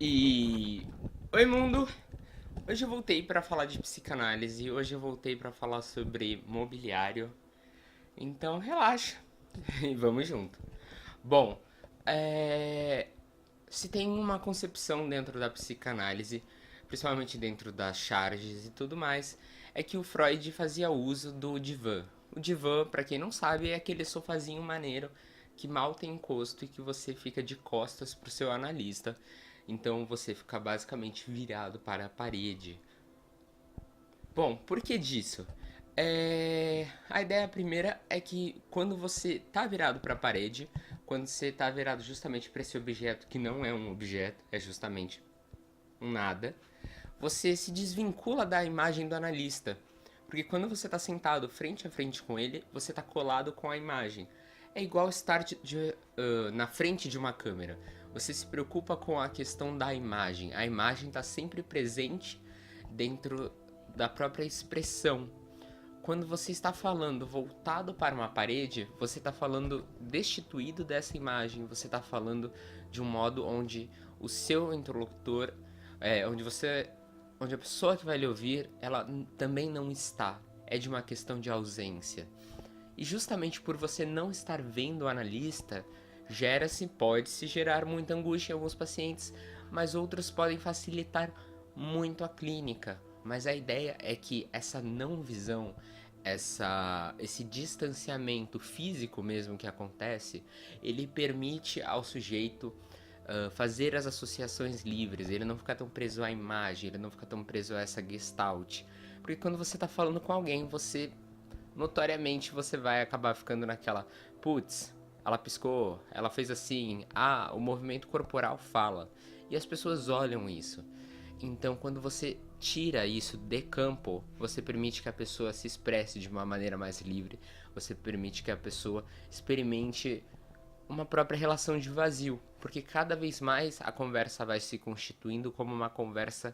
E oi mundo! Hoje eu voltei para falar de psicanálise, hoje eu voltei para falar sobre mobiliário. Então relaxa e vamos junto. Bom, se tem uma concepção dentro da psicanálise, principalmente dentro das charges e tudo mais, é que o Freud fazia uso do divã. O divã, para quem não sabe, é aquele sofazinho maneiro que mal tem encosto e que você fica de costas pro seu analista. Então você fica basicamente virado para a parede. Bom, por que disso? A ideia primeira é que quando você tá virado para a parede, quando você tá virado justamente para esse objeto que não é um objeto, é justamente um nada, você se desvincula da imagem do analista. Porque quando você está sentado frente a frente com ele, você está colado com a imagem. É igual estar na frente de uma câmera. Você se preocupa com a questão da imagem. A imagem está sempre presente dentro da própria expressão. Quando você está falando voltado para uma parede, você está falando destituído dessa imagem. Você está falando de um modo onde o seu interlocutor, onde a pessoa que vai lhe ouvir, ela também não está. É de uma questão de ausência. E justamente por você não estar vendo o analista, pode-se gerar muita angústia em alguns pacientes, mas outros podem facilitar muito a clínica. Mas a ideia é que essa não visão, esse distanciamento físico mesmo que acontece, ele permite ao sujeito fazer as associações livres, ele não fica tão preso à imagem, ele não fica tão preso a essa gestalt. Porque quando você está falando com alguém, você notoriamente você vai acabar ficando naquela, putz, ela piscou, ela fez assim, o movimento corporal fala. E as pessoas olham isso. Então, quando você tira isso de campo, você permite que a pessoa se expresse de uma maneira mais livre, você permite que a pessoa experimente uma própria relação de vazio, porque cada vez mais a conversa vai se constituindo como uma conversa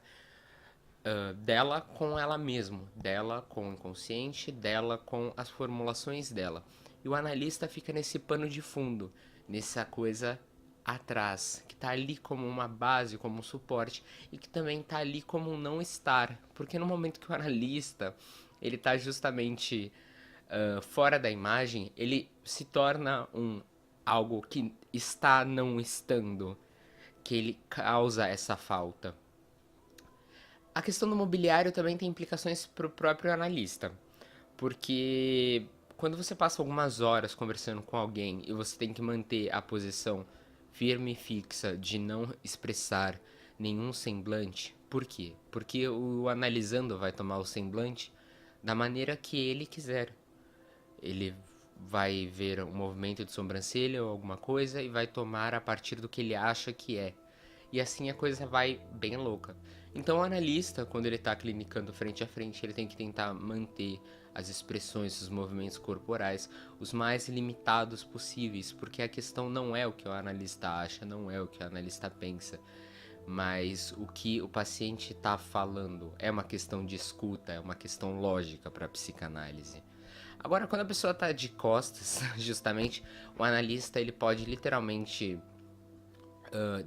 dela com ela mesma, dela com o inconsciente, dela com as formulações dela. E o analista fica nesse pano de fundo, nessa coisa atrás, que está ali como uma base, como um suporte, e que também está ali como um não estar, porque no momento que o analista ele está justamente fora da imagem, ele se torna algo que está não estando, que ele causa essa falta. A questão do mobiliário também tem implicações para o próprio analista, porque quando você passa algumas horas conversando com alguém e você tem que manter a posição firme e fixa de não expressar nenhum semblante, por quê? Porque o analisando vai tomar o semblante da maneira que ele quiser. Ele vai ver um movimento de sobrancelha ou alguma coisa e vai tomar a partir do que ele acha que é. E assim a coisa vai bem louca. Então o analista, quando ele está clinicando frente a frente, ele tem que tentar manter as expressões, os movimentos corporais os mais limitados possíveis, porque a questão não é o que o analista acha, não é o que o analista pensa, mas o que o paciente está falando. É uma questão de escuta, é uma questão lógica para a psicanálise. Agora, quando a pessoa está de costas, justamente, o analista ele pode literalmente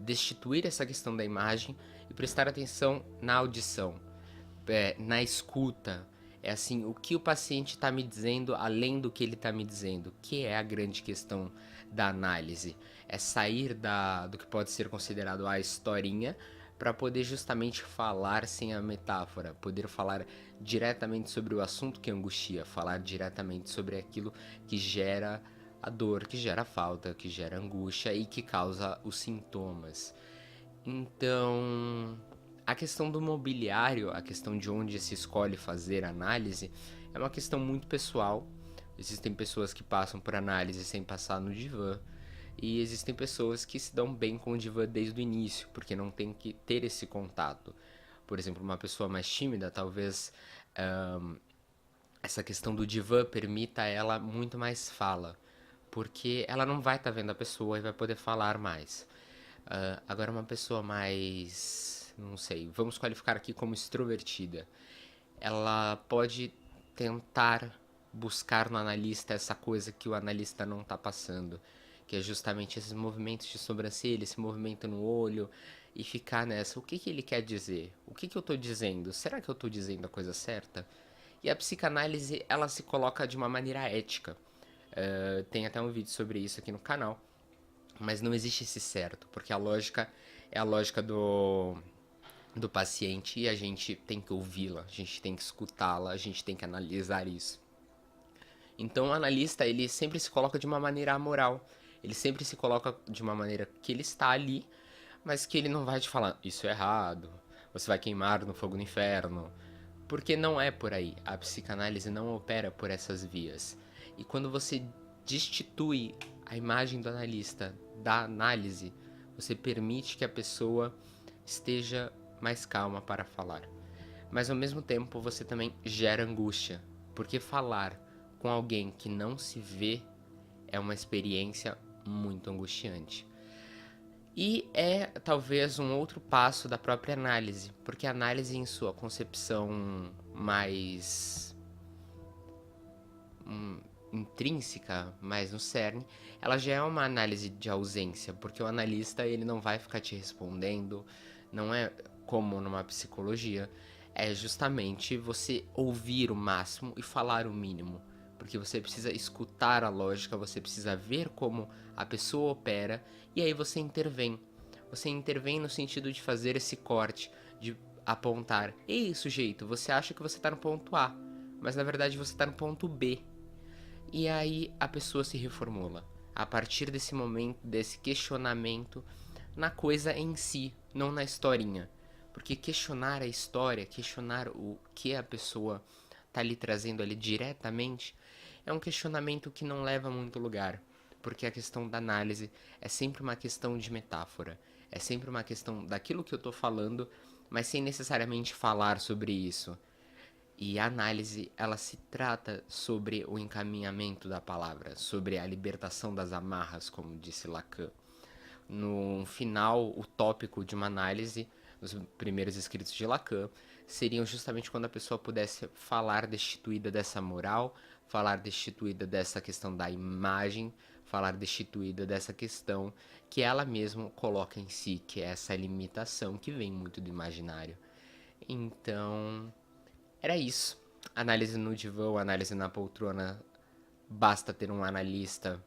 destituir essa questão da imagem e prestar atenção na audição, na escuta. É assim, o que o paciente está me dizendo além do que ele está me dizendo, que é a grande questão da análise. É sair do que pode ser considerado a historinha para poder justamente falar sem a metáfora, poder falar diretamente sobre o assunto que angustia, falar diretamente sobre aquilo que gera a dor, que gera a falta, que gera angústia e que causa os sintomas. Então, a questão do mobiliário, a questão de onde se escolhe fazer análise, é uma questão muito pessoal. Existem pessoas que passam por análise sem passar no divã, e existem pessoas que se dão bem com o divã desde o início, porque não tem que ter esse contato. Por exemplo, uma pessoa mais tímida, talvez essa questão do divã permita a ela muito mais fala, porque ela não vai estar vendo a pessoa e vai poder falar mais. Agora, uma pessoa mais, não sei, vamos qualificar aqui como extrovertida, ela pode tentar buscar no analista essa coisa que o analista não está passando, que é justamente esses movimentos de sobrancelha, esse movimento no olho, e ficar nessa, o que que ele quer dizer? O que que eu tô dizendo? Será que eu tô dizendo a coisa certa? E a psicanálise, ela se coloca de uma maneira ética. Tem até um vídeo sobre isso aqui no canal, mas não existe esse certo, porque a lógica é a lógica do paciente e a gente tem que ouvi-la, a gente tem que escutá-la, a gente tem que analisar isso. Então o analista, ele sempre se coloca de uma maneira amoral, ele sempre se coloca de uma maneira que ele está ali, mas que ele não vai te falar, isso é errado, você vai queimar no fogo do inferno, porque não é por aí. A psicanálise não opera por essas vias. E quando você destitui a imagem do analista da análise, você permite que a pessoa esteja mais calma para falar. Mas ao mesmo tempo você também gera angústia, porque falar com alguém que não se vê é uma experiência muito angustiante. E é talvez um outro passo da própria análise, porque a análise, em sua concepção mais intrínseca, mais no cerne, ela já é uma análise de ausência, porque o analista ele não vai ficar te respondendo, não é como numa psicologia, é justamente você ouvir o máximo e falar o mínimo, porque você precisa escutar a lógica, você precisa ver como a pessoa opera e aí você intervém. Você intervém no sentido de fazer esse corte, de apontar: ei, sujeito, você acha que você está no ponto A, mas na verdade você está no ponto B. E aí a pessoa se reformula a partir desse momento, desse questionamento na coisa em si, não na historinha. Porque questionar a história, questionar o que a pessoa tá lhe trazendo ali diretamente, é um questionamento que não leva a muito lugar. Porque a questão da análise é sempre uma questão de metáfora. É sempre uma questão daquilo que eu tô falando, mas sem necessariamente falar sobre isso. E a análise, ela se trata sobre o encaminhamento da palavra, sobre a libertação das amarras, como disse Lacan. No final utópico de uma análise, os primeiros escritos de Lacan, seriam justamente quando a pessoa pudesse falar destituída dessa moral, falar destituída dessa questão da imagem, falar destituída dessa questão que ela mesma coloca em si, que é essa limitação que vem muito do imaginário. Então, era isso. Análise no divã, análise na poltrona. Basta ter um analista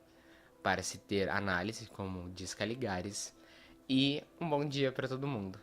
para se ter análise, como diz Caligares. E um bom dia para todo mundo.